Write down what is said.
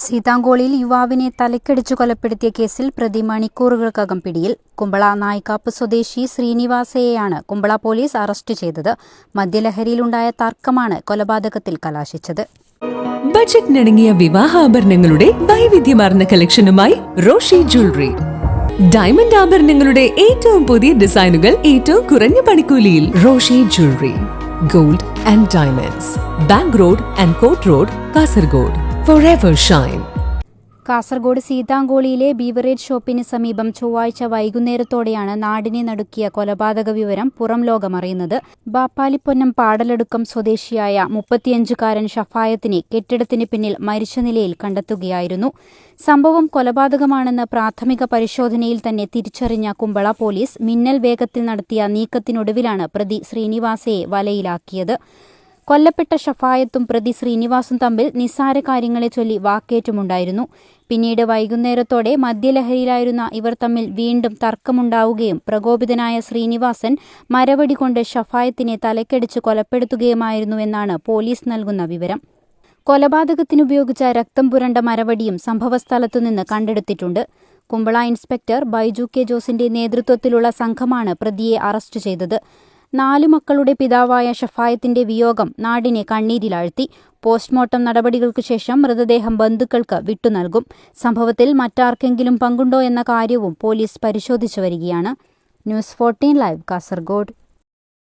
സീതാങ്കോളിയിൽ യുവാവിനെ തലക്കടിച്ചു കൊലപ്പെടുത്തിയ കേസിൽ പ്രതി മണിക്കൂറുകൾക്കകം പിടിയിൽ. കുമ്പള നായിക്കാപ്പ് സ്വദേശി ശ്രീനിവാസയെയാണ് കുമ്പള പോലീസ് അറസ്റ്റ് ചെയ്തത്. മദ്യലഹരിയിലുണ്ടായ തർക്കമാണ് കൊലപാതകത്തിൽ കലാശിച്ചത്. ബജറ്റിനിണങ്ങിയ വിവാഹാഭരണങ്ങളുടെ വൈവിധ്യമാർന്ന കളക്ഷനുമായി റോഷി ജ്വല്ലറി. ഡയമണ്ട് ആഭരണങ്ങളുടെ ഏറ്റവും പുതിയ ഡിസൈനുകൾ ഏറ്റവും കുറഞ്ഞ പണിക്കൂലിയിൽ. Roshi jewellery, gold and diamonds, Bank Road and Court Road, Kasaragod. Forever shine. Kasaragod സീതാങ്കോളിയിലെ ബീവറേജ് ഷോപ്പിന് സമീപം ചൊവ്വാഴ്ച വൈകുന്നേരത്തോടെയാണ് നാടിനെ നടുക്കിയ കൊലപാതക വിവരം പുറം ലോകമറിയുന്നത്. ബാപ്പാലിപ്പൊന്നം പാടലടുക്കം സ്വദേശിയായ 35-കാരൻ ഷഫായത്തിനെ കെട്ടിടത്തിന് പിന്നിൽ മരിച്ച നിലയിൽ കണ്ടെത്തുകയായിരുന്നു. സംഭവം കൊലപാതകമാണെന്ന് പ്രാഥമിക പരിശോധനയിൽ തന്നെ തിരിച്ചറിഞ്ഞ കുമ്പള പോലീസ് മിന്നൽ വേഗത്തിൽ നടത്തിയ നീക്കത്തിനൊടുവിലാണ് പ്രതി ശ്രീനിവാസയെ വലയിലാക്കിയത്. കൊല്ലപ്പെട്ട ഷഫായത്തും പ്രതി ശ്രീനിവാസും തമ്മിൽ നിസ്സാര കാര്യങ്ങളെ ചൊല്ലി വാക്കേറ്റമുണ്ടായിരുന്നു. പിന്നീട് വൈകുന്നേരത്തോടെ മദ്യലഹരിയിലായിരുന്ന ഇവർ തമ്മിൽ വീണ്ടും തർക്കമുണ്ടാവുകയും പ്രകോപിതനായ ശ്രീനിവാസൻ മരവടി കൊണ്ട് ഷഫായത്തിനെ തലക്കടിച്ച് കൊലപ്പെടുത്തുകയുമായിരുന്നുവെന്നാണ് പോലീസ് നൽകുന്ന വിവരം. കൊലപാതകത്തിനുപയോഗിച്ച രക്തം പുരണ്ട മരവടിയും സംഭവസ്ഥലത്തുനിന്ന് കണ്ടെടുത്തിട്ടുണ്ട്. കുമ്പള ഇൻസ്പെക്ടർ ബൈജു കെ ജോസിന്റെ നേതൃത്വത്തിലുള്ള സംഘമാണ് പ്രതിയെ അറസ്റ്റ് ചെയ്തത്. 4 മക്കളുടെ പിതാവായ ഷഫായത്തിന്റെ വിയോഗം നാടിനെ കണ്ണീരിലാഴ്ത്തി. പോസ്റ്റ്മോർട്ടം നടപടികൾക്ക് ശേഷം മൃതദേഹം ബന്ധുക്കൾക്ക് വിട്ടുനൽകും. സംഭവത്തിൽ മറ്റാർക്കെങ്കിലും പങ്കുണ്ടോ എന്ന കാര്യവും പോലീസ് പരിശോധിച്ചു വരികയാണ്. News 14 live, Kasaragod.